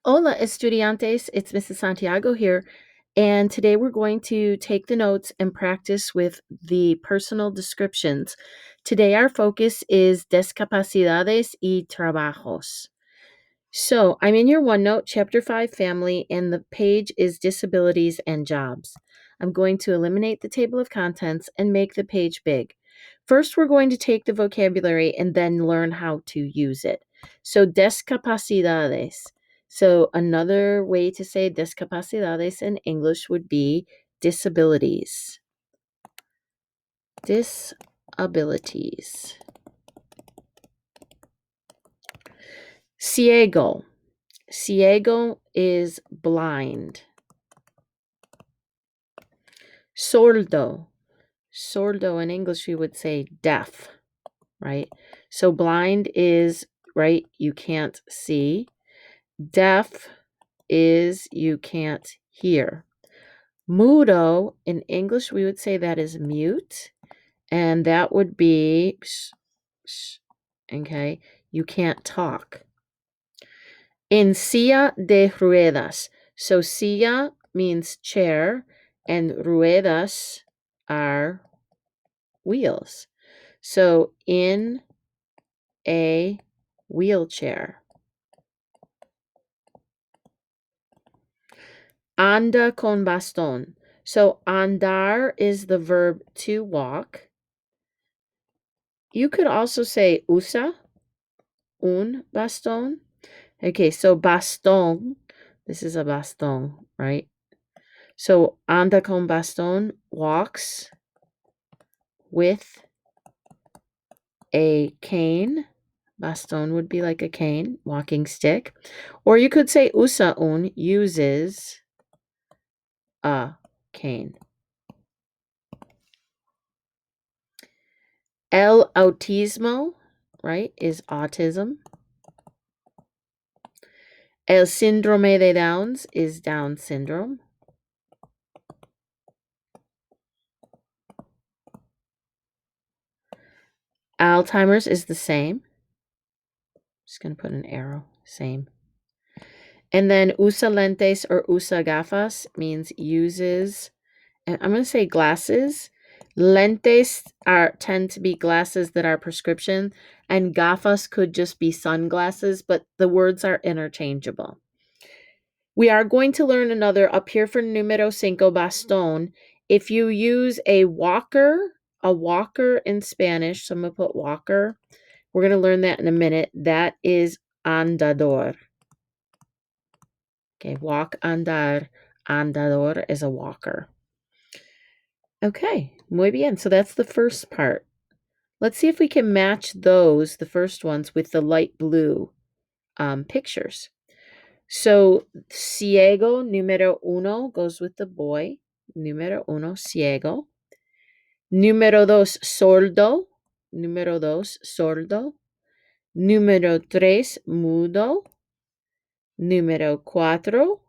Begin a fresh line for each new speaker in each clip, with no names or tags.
Hola, estudiantes. It's Mrs. Santiago here. And today we're going to take the notes and practice with the personal descriptions. Today our focus is discapacidades y trabajos. So I'm in your OneNote, Chapter 5, Family, and the page is Disabilities and Jobs. I'm going to eliminate the table of contents and make the page big. First, we're going to take the vocabulary and then learn how to use it. So, discapacidades. So, another way to say discapacidades in English would be disabilities. Disabilities. Ciego. Ciego is blind. Sordo. Sordo in English, we would say deaf, right? So blind is, right, you can't see. Deaf is you can't hear. Mudo in English, we would say that is mute, and that would be, okay, you can't talk. En silla de ruedas. So silla means chair, and ruedas are wheels. So in a wheelchair. Anda con bastón. So andar is the verb to walk. You could also say usa un bastón. Okay, so bastón, this is a bastón, right? So anda con bastón, walks with a cane. Bastón would be like a cane, walking stick. Or you could say usa un, uses a cane. El autismo, right, is autism. El síndrome de Downs is Down syndrome. Alzheimer's is the same. Just going to put an arrow, same. And then usa lentes or usa gafas means uses, and I'm going to say glasses. Lentes tend to be glasses that are prescription, and gafas could just be sunglasses, but the words are interchangeable. We are going to learn another up here for numero cinco, bastón. If you use a walker in Spanish, so I'm going to put walker. We're going to learn that in a minute. That is andador. Okay, walk, andar. Andador is a walker. Okay, muy bien. So that's the first part. Let's see if we can match those, the first ones, with the light blue pictures. So, ciego, número uno, goes with the boy. Número uno, ciego. Número dos, sordo. Número dos, sordo. Número tres, mudo. Número cuatro,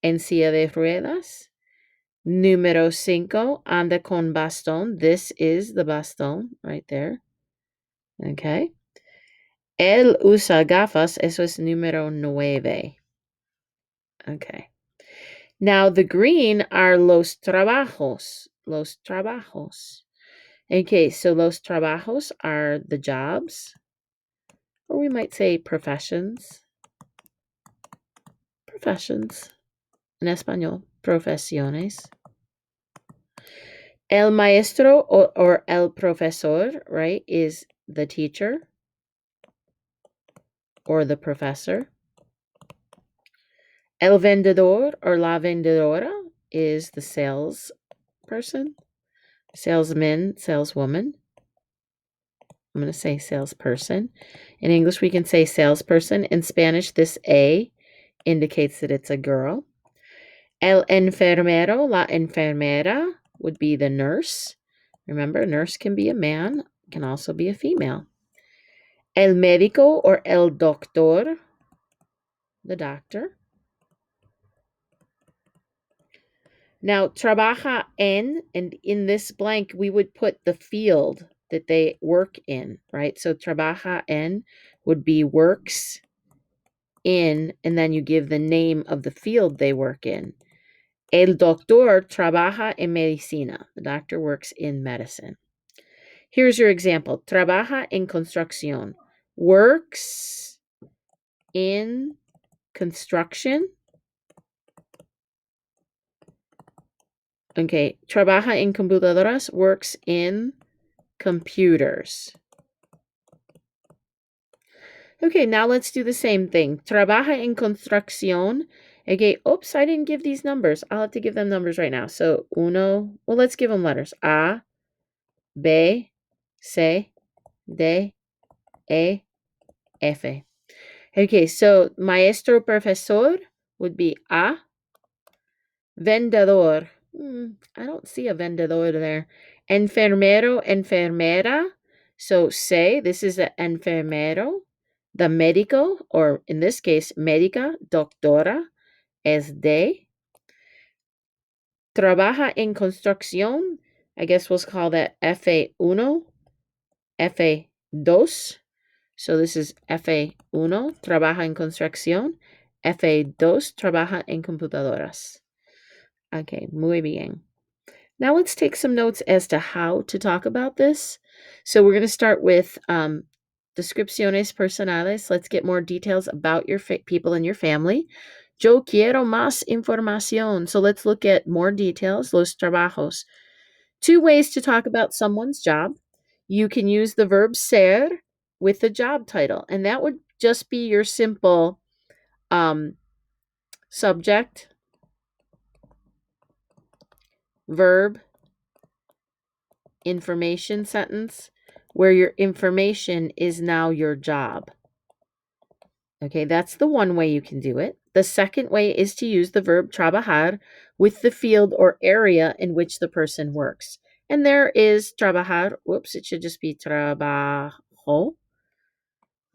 en silla de ruedas. Número cinco, anda con bastón. This is the bastón right there. Okay. Él usa gafas. Eso es número nueve. Okay. Now, the green are los trabajos. Los trabajos. Okay, so los trabajos are the jobs, or we might say professions. Professions. En español, profesiones. El maestro or el profesor, right, is the teacher or the professor. El vendedor or la vendedora is the salesperson, salesman, saleswoman. I'm going to say salesperson. In English, we can say salesperson. In Spanish, this A indicates that it's a girl. El enfermero, la enfermera would be the nurse. Remember, a nurse can be a man, can also be a female. El médico or el doctor, the doctor. Now, trabaja en, and in this blank, we would put the field that they work in, right? So trabaja en would be works in, and then you give the name of the field they work in. El doctor trabaja en medicina. The doctor works in medicine. Here's your example. Trabaja en construcción. Works in construction. Okay. Trabaja en computadoras. Works in computers. Okay, now let's do the same thing. Trabaja en construcción. Okay, oops, I didn't give these numbers. I'll have to give them numbers right now. So, uno, well, let's give them letters. A, B, C, D, E, F. Okay, so maestro profesor would be A. Vendedor. I don't see a vendedor there. Enfermero, enfermera. So say this is the enfermero. The médico, or in this case, médica, doctora, es de. Trabaja en construcción. I guess we'll call that F1, F2. So this is F1, trabaja en construcción. F2, trabaja en computadoras. Okay, muy bien. Now let's take some notes as to how to talk about this. So we're going to start with descripciones personales. Let's get more details about your people in your family. Yo quiero más información. So let's look at more details, los trabajos. 2 ways to talk about someone's job. You can use the verb ser with the job title, and that would just be your simple subject, verb, information sentence, where your information is now your job. Okay, that's the one way you can do it. The second way is to use the verb trabajar with the field or area in which the person works. And there is trabajar. Whoops, it should just be trabajo. I'll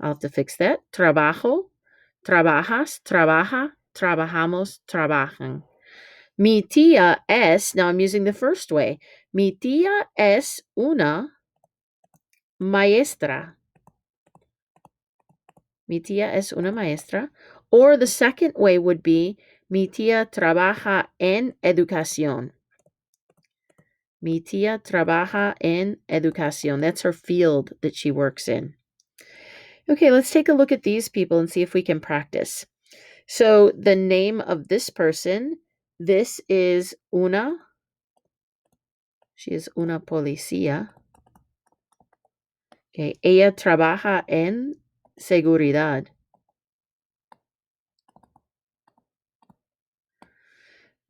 have to fix that. Trabajo, trabajas, trabaja, trabajamos, trabajan. Mi tía es, now I'm using the first way. Mi tía es una maestra. Mi tía es una maestra. Or the second way would be, mi tía trabaja en educación. Mi tía trabaja en educación. That's her field that she works in. Okay, let's take a look at these people and see if we can practice. So the name of this person, this is una. She is una policía. Okay, ella trabaja en seguridad.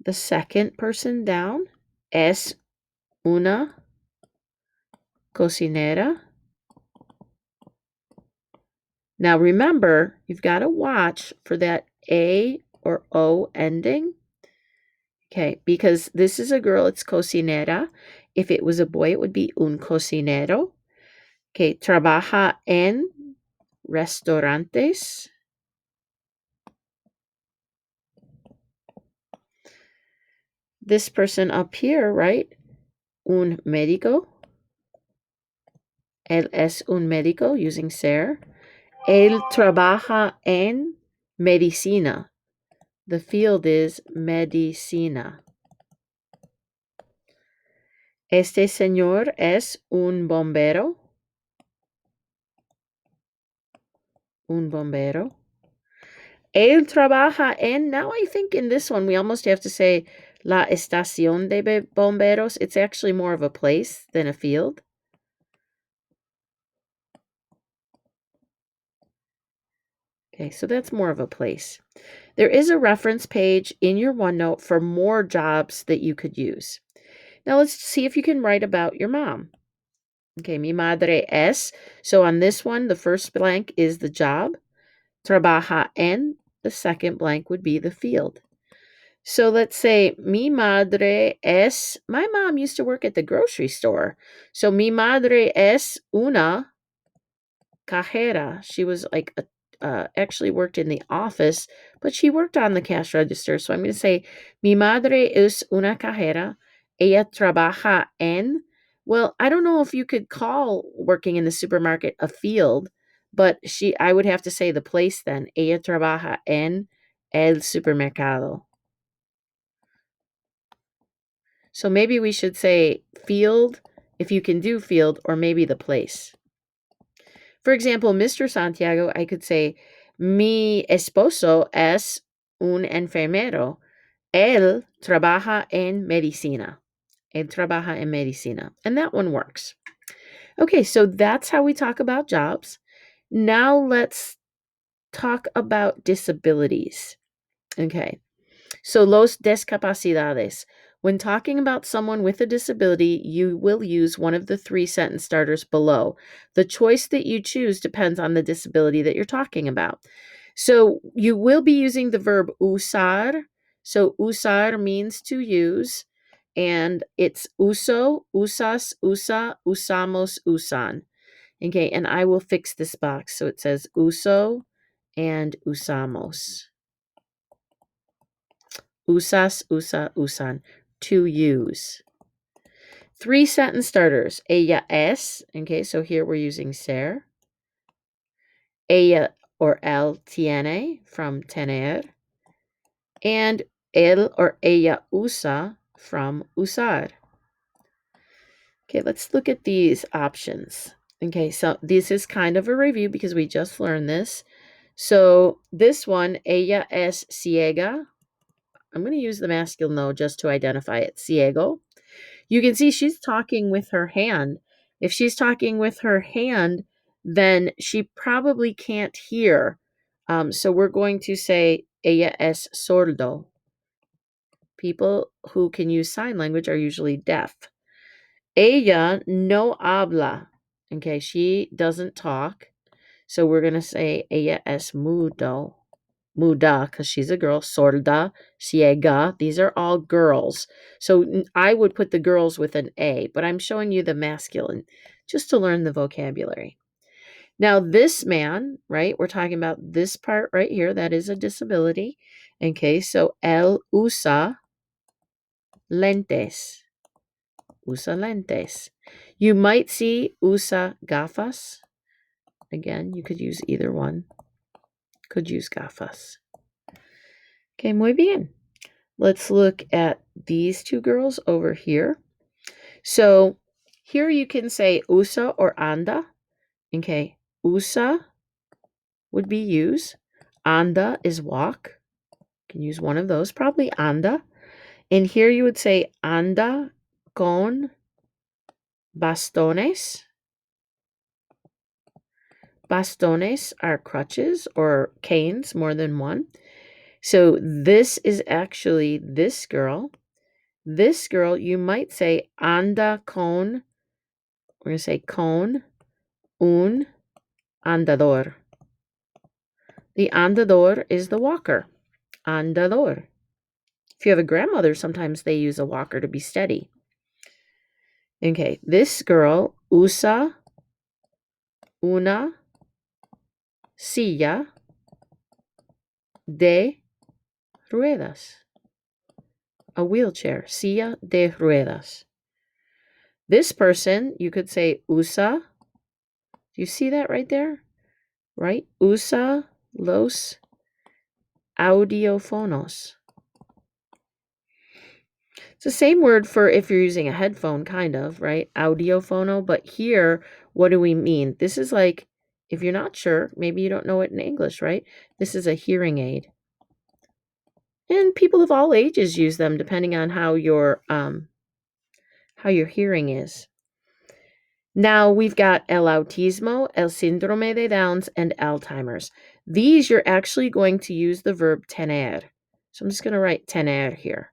The second person down es una cocinera. Now remember, you've got to watch for that A or O ending. Okay, because this is a girl, it's cocinera. If it was a boy, it would be un cocinero. Okay, trabaja en restaurantes. This person up here, right? Un médico. Él es un médico, using ser. Él trabaja en medicina. The field is medicina. Este señor es un bombero. Un bombero. Él trabaja en, now I think in this one we almost have to say la estación de bomberos. It's actually more of a place than a field. Okay, so that's more of a place. There is a reference page in your OneNote for more jobs that you could use. Now let's see if you can write about your mom. Okay, mi madre es. So on this one, the first blank is the job. Trabaja en. The second blank would be the field. So let's say mi madre es. My mom used to work at the grocery store. So mi madre es una cajera. She was like actually worked in the office, but she worked on the cash register. So I'm going to say, mi madre es una cajera. Ella trabaja en. Well, I don't know if you could call working in the supermarket a field, but I would have to say the place then. Ella trabaja en el supermercado. So maybe we should say field, if you can do field, or maybe the place. For example, Mr. Santiago, I could say, mi esposo es un enfermero. Él trabaja en medicina. Él trabaja en medicina. And that one works. Okay, so that's how we talk about jobs. Now let's talk about disabilities. Okay. So, los discapacidades. When talking about someone with a disability, you will use one of the 3 sentence starters below. The choice that you choose depends on the disability that you're talking about. So, you will be using the verb usar. So, usar means to use, and it's uso, usas, usa, usamos, usan. Okay, and I will fix this box. So, it says uso and usamos. Usas, usa, usan. To use. 3 sentence starters. Ella es. Okay, so here we're using ser. Ella or él tiene from tener. And él or ella usa from usar. Okay, let's look at these options. Okay, so this is kind of a review because we just learned this. So this one, ella es ciega. I'm going to use the masculine though just to identify it. Ciego. You can see she's talking with her hand. If she's talking with her hand, then she probably can't hear. So we're going to say ella es sordo. People who can use sign language are usually deaf. Ella no habla. Okay, she doesn't talk. So we're going to say ella es mudo. Muda, because she's a girl. Sorda, ciega. These are all girls. So I would put the girls with an A, but I'm showing you the masculine just to learn the vocabulary. Now, this man, right? We're talking about this part right here. That is a disability. Okay, so él usa lentes. Usa lentes. You might see usa gafas. Again, you could use either one. Could use gafas. Okay, muy bien. Let's look at these 2 girls over here. So here you can say usa or anda. Okay, usa would be use. Anda is walk. You can use one of those, probably anda. And here you would say anda con bastones. Bastones are crutches or canes, more than one. So this is actually this girl. This girl, you might say anda con, we're going to say con un andador. The andador is the walker. Andador. If you have a grandmother, sometimes they use a walker to be steady. Okay, this girl usa una silla de ruedas. A wheelchair, silla de ruedas. This person, you could say usa. Do you see that right there? Right? Usa los audiofonos. It's the same word for if you're using a headphone, kind of, right? Audiofono. But here, what do we mean? This is like, if you're not sure, maybe you don't know it in English, right? This is a hearing aid. And people of all ages use them depending on how your hearing is. Now we've got el autismo, el síndrome de Downs, and Alzheimer's. These you're actually going to use the verb tener. So I'm just going to write tener here.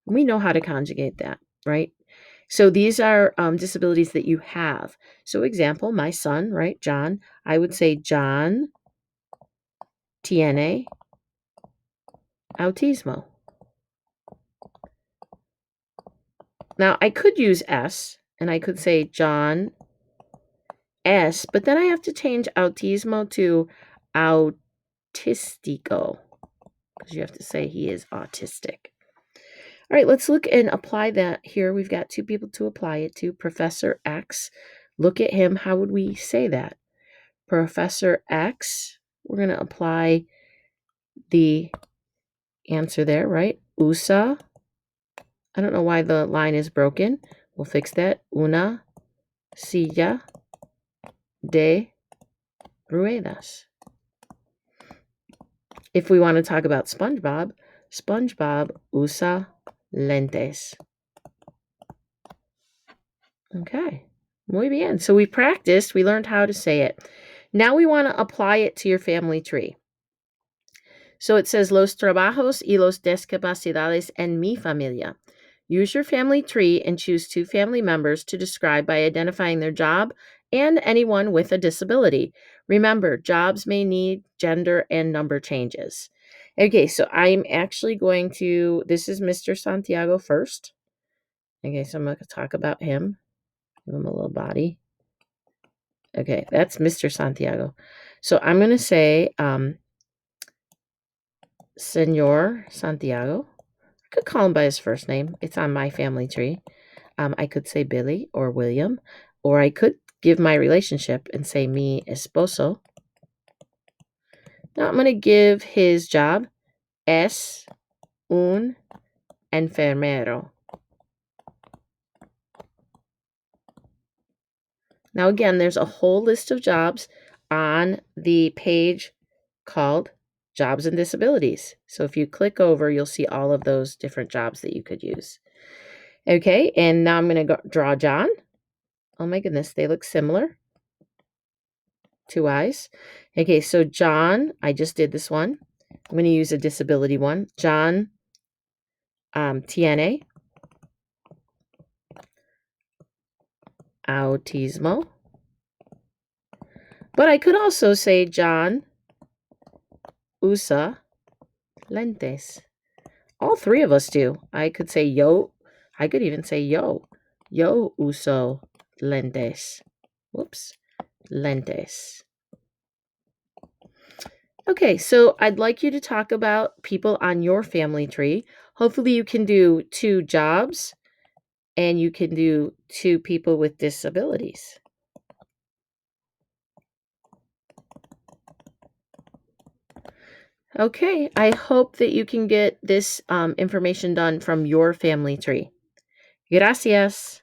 We know how to conjugate that, right? So these are disabilities that you have. So example, my son, right, John, I would say John tiene autismo. Now I could use S, and I could say John S, but then I have to change autismo to autistico, because you have to say he is autistic. All right, let's look and apply that here. We've got 2 people to apply it to. Professor X, look at him. How would we say that? Professor X. We're going to apply the answer there, right? Usa. I don't know why the line is broken. We'll fix that. Una silla de ruedas. If we want to talk about SpongeBob, SpongeBob usa lentes. Okay. Muy bien. So we practiced, we learned how to say it. Now we want to apply it to your family tree. So it says los trabajos y los discapacidades en mi familia. Use your family tree and choose 2 family members to describe by identifying their job and anyone with a disability. Remember, jobs may need gender and number changes. Okay, so I'm actually going to, this is Mr. Santiago first. Okay, so I'm going to talk about him. Give him a little body. Okay, that's Mr. Santiago. So I'm going to say, Senor Santiago. I could call him by his first name. It's on my family tree. I could say Billy or William, or I could give my relationship and say mi esposo. Now I'm going to give his job, es un enfermero. Now again, there's a whole list of jobs on the page called Jobs and Disabilities. So if you click over, you'll see all of those different jobs that you could use. Okay, and now I'm going to draw John. Oh my goodness, they look similar. 2 eyes. Okay, so John, I just did this one. I'm going to use a disability one. John tiene autismo. But I could also say John usa lentes. All 3 of us do. I could say yo. I could even say yo. Yo uso lentes. Whoops. Lentes. Okay, so I'd like you to talk about people on your family tree. Hopefully you can do 2 jobs and you can do 2 people with disabilities. Okay, I hope that you can get this information done from your family tree. Gracias.